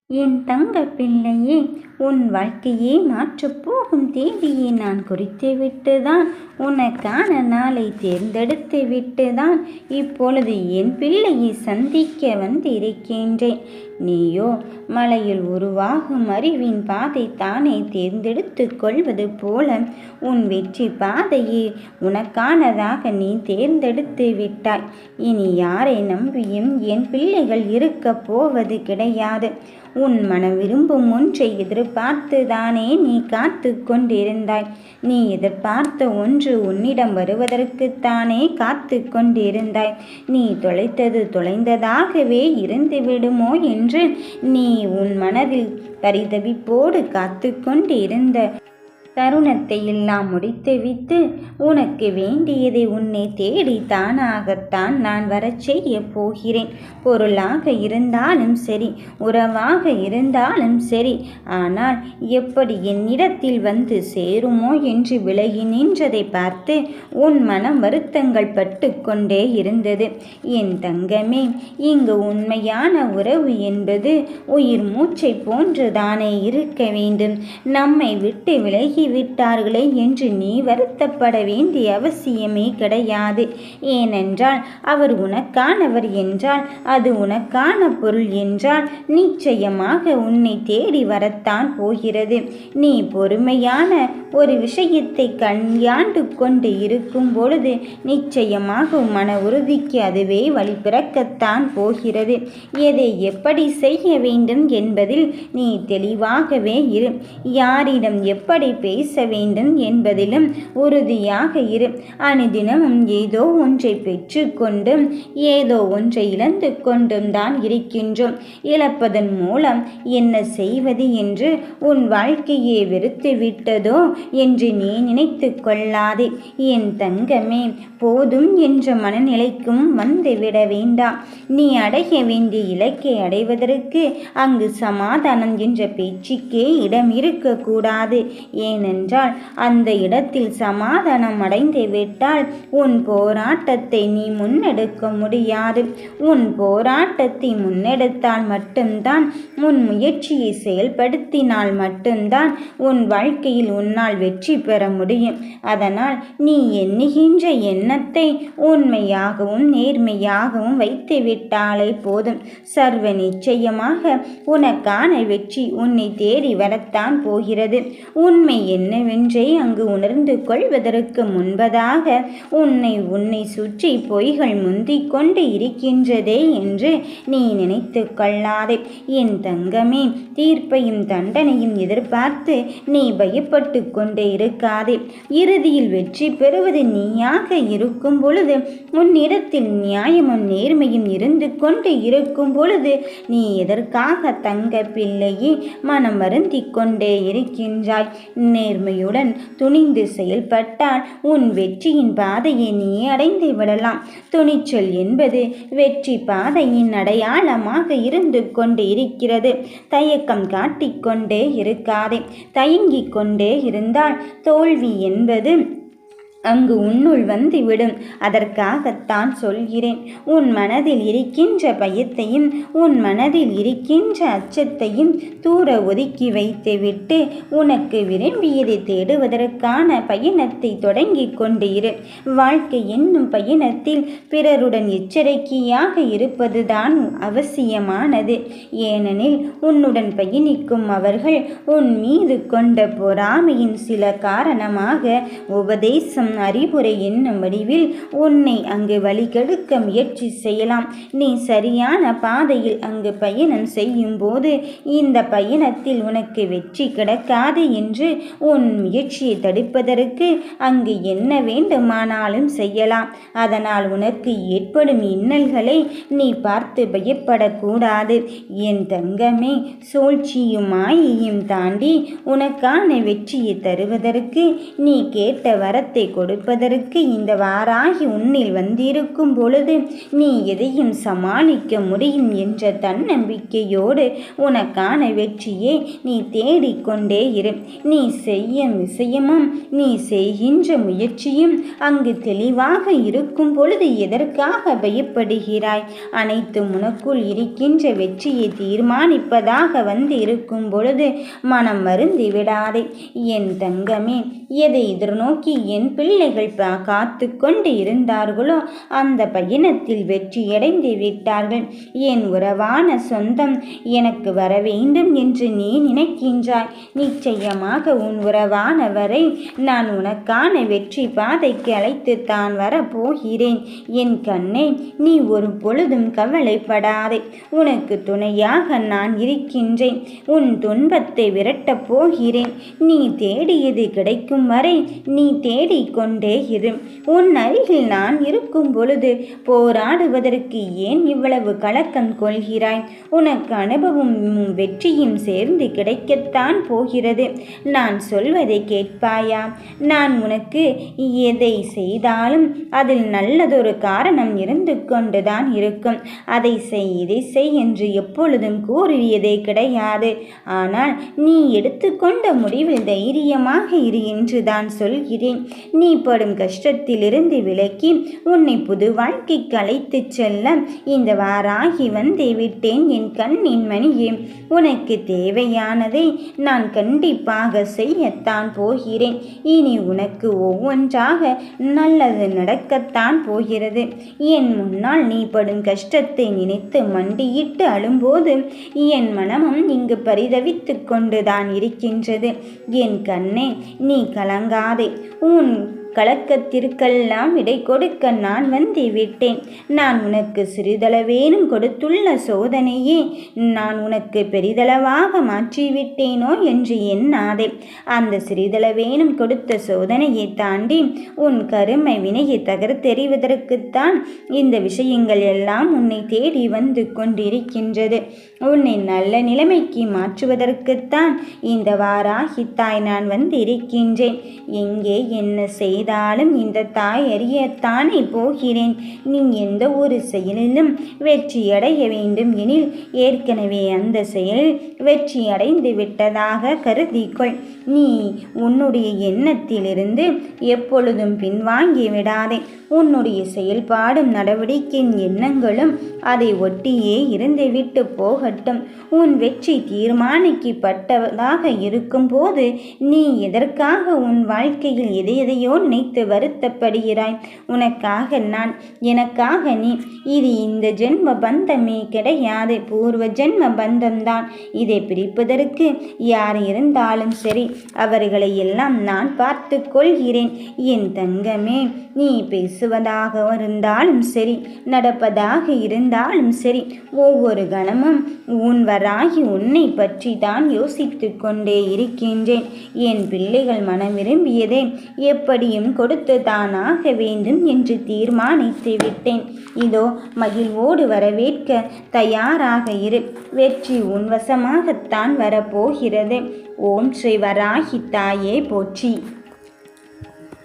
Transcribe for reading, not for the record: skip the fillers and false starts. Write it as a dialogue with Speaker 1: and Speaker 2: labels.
Speaker 1: என் தங்க பிள்ளையே, உன் வாழ்க்கையை மாற்றப் போகும் தேதியை நான் குறித்து விட்டுதான், உனக்கான நாளை தேர்ந்தெடுத்து விட்டுதான் இப்பொழுது என் பிள்ளையை சந்திக்க வந்திருக்கின்றேன். நீயோ மலையில் உருவாகும் அறிவின் பாதை தானே தேர்ந்தெடுத்து கொள்வது போல உன் வெற்றி பாதையை உனக்கானதாக நீ தேர்ந்தெடுத்து விட்டாய். இனி யாரை நம்பியும் என் பிள்ளைகள் இருக்கப் போவது கிடையாது. உன் மனம் விரும்பும் ஒன்றை எதிர்பார்த்து தானே நீ காத்து கொண்டிருந்தாய். நீ எதிர்பார்த்த ஒன்று உன்னிடம் வருவதற்குத்தானே காத்து கொண்டிருந்தாய். நீ தொலைத்தது தொலைந்ததாகவே இருந்து விடுமோ என்று நீ உன் மனதில் பரிதவிப்போடு காத்து கொண்டிருந்த தருணத்தை எல்லாம் முடித்துவிட்டு உனக்கு வேண்டியதை உன்னை தேடி தானாகத்தான் நான் வரச் செய்ய போகிறேன். பொருளாக இருந்தாலும் சரி, உறவாக இருந்தாலும் சரி. ஆனால் எப்படி என்னிடத்தில் வந்து சேருமோ என்று விலகி நின்றதை பார்த்து உன் மனம் வருத்தங்கள் பட்டு கொண்டே இருந்தது. என் தங்கமே, இங்கு உண்மையான உறவு என்பது உயிர் மூச்சை போன்றுதானே இருக்க வேண்டும். நம்மை விட்டு விலகி விட்டார்களே என்று நீ வருத்தப்பட வேண்டிய அவசியமே கிடையாது. ஏனென்றால் அவர் உனக்கானவர் என்றால், அது உனக்கான பொருள் என்றால் நிச்சயமாக உன்னை தேடி வரத்தான் போகிறது. நீ பொறுமையான ஒரு விஷயத்தை கையாண்டு கொண்டு இருக்கும் பொழுது நிச்சயமாக மன உறுதிக்கு அதுவே வழி பிறக்கத்தான் போகிறது. எதை எப்படி செய்ய வேண்டும் என்பதில் நீ தெளிவாகவே இரு. யாரிடம் எப்படி பேச வேண்டும் என்பதிலும் உறுதியாக இரு. அனுதினமும் ஏதோ ஒன்றை பெற்று கொண்டும் ஏதோ ஒன்றை இழந்து கொண்டும் தான் இருக்கின்றோம். இழப்பதன் மூலம் என்ன செய்வது என்று உன் வாழ்க்கையை வெறுத்து விட்டதோ என்று நீ நினைத்து கொள்ளாதே. என் தங்கமே, போதும் என்ற மனநிலைக்கும் வந்துவிட வேண்டாம். நீ அடைய வேண்டிய இலக்கை அடைவதற்கு அங்கு சமாதானம் என்ற பேச்சுக்கே இடம் இருக்கக்கூடாது. ஏனென்றால் அந்த இடத்தில் சமாதானம் அடைந்து விட்டால் உன் போராட்டத்தை நீ முன்னெடுக்க முடியாது. உன் போராட்டத்தை முன்னெடுத்தால் மட்டும்தான், உன் முயற்சியை செயல்படுத்தினால் மட்டும்தான் உன் வாழ்க்கையில் உன்னால் வெற்றி பெற முடியும். அதனால் நீ எண்ணுகின்ற எண்ணத்தை உண்மையாகவும் நேர்மையாகவும் வைத்து விட்டாலே போதும். சர்வ நிச்சயமாக உனக்கான வெற்றி உன்னை தேடி வரத்தான் போகிறது. உண்மை என்னவென்றே அங்கு உணர்ந்து கொள்வதற்கு முன்பதாக உன்னை சுற்றி பொய்கள் முந்திக் கொண்டு இருக்கின்றதே என்று நீ நினைத்து கொள்ளாதே. என் தங்கமே, தீர்ப்பையும் தண்டனையும் எதிர்பார்த்து நீ பயப்பட்டு கொண்டே இருக்காதே. இறுதியில் வெற்றி பெறுவது நீயாக இருக்கும் பொழுது, உன்னிடத்தில் நியாயமும் நேர்மையும் இருந்து கொண்டு இருக்கும் பொழுது நீ எதற்காக தங்க பிள்ளையே மனம் வருந்தி கொண்டே இருக்கின்றாய்? நேர்மையுடன் துணிந்து செயல்பட்டால் உன் வெற்றியின் பாதையை நீ அடைந்து விடலாம். துணிச்சல் என்பது வெற்றி பாதையின் அடையாளமாக இருந்து கொண்டு இருக்கிறது. தயக்கம் காட்டிக்கொண்டே இருக்காதே. தயங்கிக் கொண்டே இருந்தால் தோல்வி என்பது அங்கு உன்னுள் வந்துவிடும். அதற்காகத்தான் சொல்கிறேன். உன் மனதில் இருக்கின்ற பயத்தையும் உன் மனதில் இருக்கின்ற அச்சத்தையும் தூர ஒதுக்கி வைத்துவிட்டு உனக்கு விரும்பியதை தேடுவதற்கான பயணத்தை தொடங்கி கொண்டு இரு. வாழ்க்கை என்னும் பயணத்தில் பிறருடன் எச்சரிக்கையாக இருப்பதுதான் அவசியமானது. ஏனெனில் உன்னுடன் பயணிக்கும் அவர்கள் உன் மீது கொண்ட பொறாமையின் சில காரணமாக உபதேசம் அறிவுரை என்னும் வடிவில் உன்னை அங்கு வழிகெடுக்க முயற்சி செய்யலாம். நீ சரியான பாதையில் அங்கு பயணம் செய்யும் போது இந்த பயணத்தில் உனக்கு வெற்றி கிடைக்காது என்று உன் முயற்சியை தடுப்பதற்கு அங்கு என்ன வேண்டுமானாலும் செய்யலாம். அதனால் உனக்கு ஏற்படும் இன்னல்களை நீ பார்த்து பயப்படக்கூடாது. என் தங்கமே, சூழ்ச்சியும் மாயையும் தாண்டி உனக்கான வெற்றியை தருவதற்கு நீ கேட்ட வரத்தை கொடுப்பதற்கு இந்த வாராகி உன்னில் வந்திருக்கும் பொழுது நீ எதையும் சமாளிக்க முடியும் என்ற தன்னம்பிக்கையோடு உனக்கான வெற்றியை நீ தேடிக்கொண்டே இரு. நீ செய்யும் விஷயமும் நீ செய்கின்ற முயற்சியும் அங்கு தெளிவாக இருக்கும் பொழுது எதற்காக பயப்படுகிறாய்? அனைத்தும் உனக்குள் இருக்கின்ற வெற்றியை தீர்மானிப்பதாக வந்து இருக்கும் பொழுது மனம் மருந்தி விடாதே என் தங்கமே. எதை எதிர்நோக்கி என் பிள்ளைகள் காத்து கொண்டு இருந்தார்களோ அந்த பயணத்தில் வெற்றியடைந்து விட்டார்கள். என் உறவான சொந்தம் எனக்கு வர வேண்டும் என்று நீ நினைக்கின்றாய். நிச்சயமாக உன் உறவானவரை நான் உனக்கான வெற்றி பாதைக்கு அழைத்து தான் வரப்போகிறேன். என் கண்ணே, நீ ஒரு பொழுதும் கவலைப்படாதே. உனக்கு துணையாக நான் இருக்கின்றேன். உன் துன்பத்தை விரட்டப் போகிறேன். நீ தேடியது கிடைக்கும் வரை நீ தேடிக்கொண்டே இரு. உன் அருகில் நான் இருக்கும் பொழுது போராடுவதற்கு ஏன் இவ்வளவு கலக்கம் கொள்கிறாய்? உனக்கு அனுபவமும் வெற்றியும் சேர்ந்து கிடைக்கத்தான் போகிறது. நான் சொல்வதை கேட்பாயா? நான் உனக்கு எதை செய்தாலும் அதில் நல்லதொரு காரணம் இருந்து கொண்டுதான் இருக்கும். அதை செய் இதை செய் என்று எப்பொழுதும் கூறியதே கிடையாது. ஆனால் நீ எடுத்துக்கொண்ட முடிவில் தைரியமாக இரு என்று தான் சொல்கிறேன். நீ படும் கஷ்டத்திலிருந்து விலக்கி உன்னை புது வாழ்க்கைக்கு அழைத்து செல்ல இந்த வாராகி வந்தே விட்டேன் என் கண்ணின் மணியே. உனக்கு தேவையானதை நான் கண்டிப்பாக செய்யத்தான் போகிறேன். இனி உனக்கு ஒவ்வொன்றாக நல்லது நடக்கத்தான் போகிறது. என் முன்னால் நீ படும் கஷ்டத்தை நினைத்து மண்டியிட்டு அழும்போது என் மனமும் இங்கு பரிதவித்து கொண்டுதான் இருக்கின்றது. என் கண்ணே, நீ கலங்காதே. உன் கலக்கத்திற்கெல்லாம் இடை கொடுக்க நான் வந்து விட்டேன். நான் உனக்கு சிறிதளவேனும் கொடுத்துள்ள சோதனையே நான் உனக்கு பெரிதளவாக மாற்றிவிட்டேனோ என்று எண்ணாதே. அந்த சிறிதளவேனும் கொடுத்த சோதனையை தாண்டி உன் கருமை வினையை தகர்த்தெறிவதற்குத்தான் இந்த விஷயங்கள் எல்லாம் உன்னை தேடி வந்து கொண்டிருக்கின்றது. உன்னை நல்ல நிலைமைக்கு மாற்றுவதற்குத்தான் இந்த வாராகி தாய் நான் வந்து இருக்கின்றேன். எங்கே என்ன செய்தாலும் இந்த தாய் அறியத்தானே போகிறேன். நீ எந்த ஒரு செயலிலும் வெற்றியடைய வேண்டும் எனில் ஏற்கனவே அந்த செயலில் வெற்றி அடைந்து விட்டதாக கருதிக்கொள். நீ உன்னுடைய எண்ணத்திலிருந்து எப்பொழுதும் பின்வாங்கி விடாதே. உன்னுடைய செயல்பாடும் நடவடிக்கையின் எண்ணங்களும் அதை ஒட்டியே இருந்துவிட்டு போகட்டும். உன் வெற்றி தீர்மானிக்கப்பட்டதாக இருக்கும் போது நீ எதற்காக உன் வாழ்க்கையில் எதையோ நினைத்து வருத்தப்படுகிறாய்? உனக்காக நான், எனக்காக நீ. இது இந்த ஜென்ம பந்தமே கிடையாது, பூர்வ ஜென்ம பந்தம்தான். இதை பிரிப்பதற்கு யார் இருந்தாலும் சரி, அவர்களை எல்லாம் நான் பார்த்து கொள்கிறேன். என் தங்கமே, நீ பேசுவதாக இருந்தாலும் சரி, நடப்பதாக இருந்தாலும் சரி, ஒவ்வொரு கணமும் உன் வராகி உன்னை பற்றி தான் யோசித்து கொண்டே இருக்கின்றேன். என் பிள்ளைகள் மனம் விரும்பியதை எப்படியும் கொடுத்து தானாக வேண்டும் என்று தீர்மானித்து விட்டேன். இதோ மகிழ்வோடு வரவேற்க தயாராக இரு. வெற்றி உன் வசமாகத்தான் வரப்போகிறது. ஓம் ஸ்ரீ வராகி தாயே போற்றி.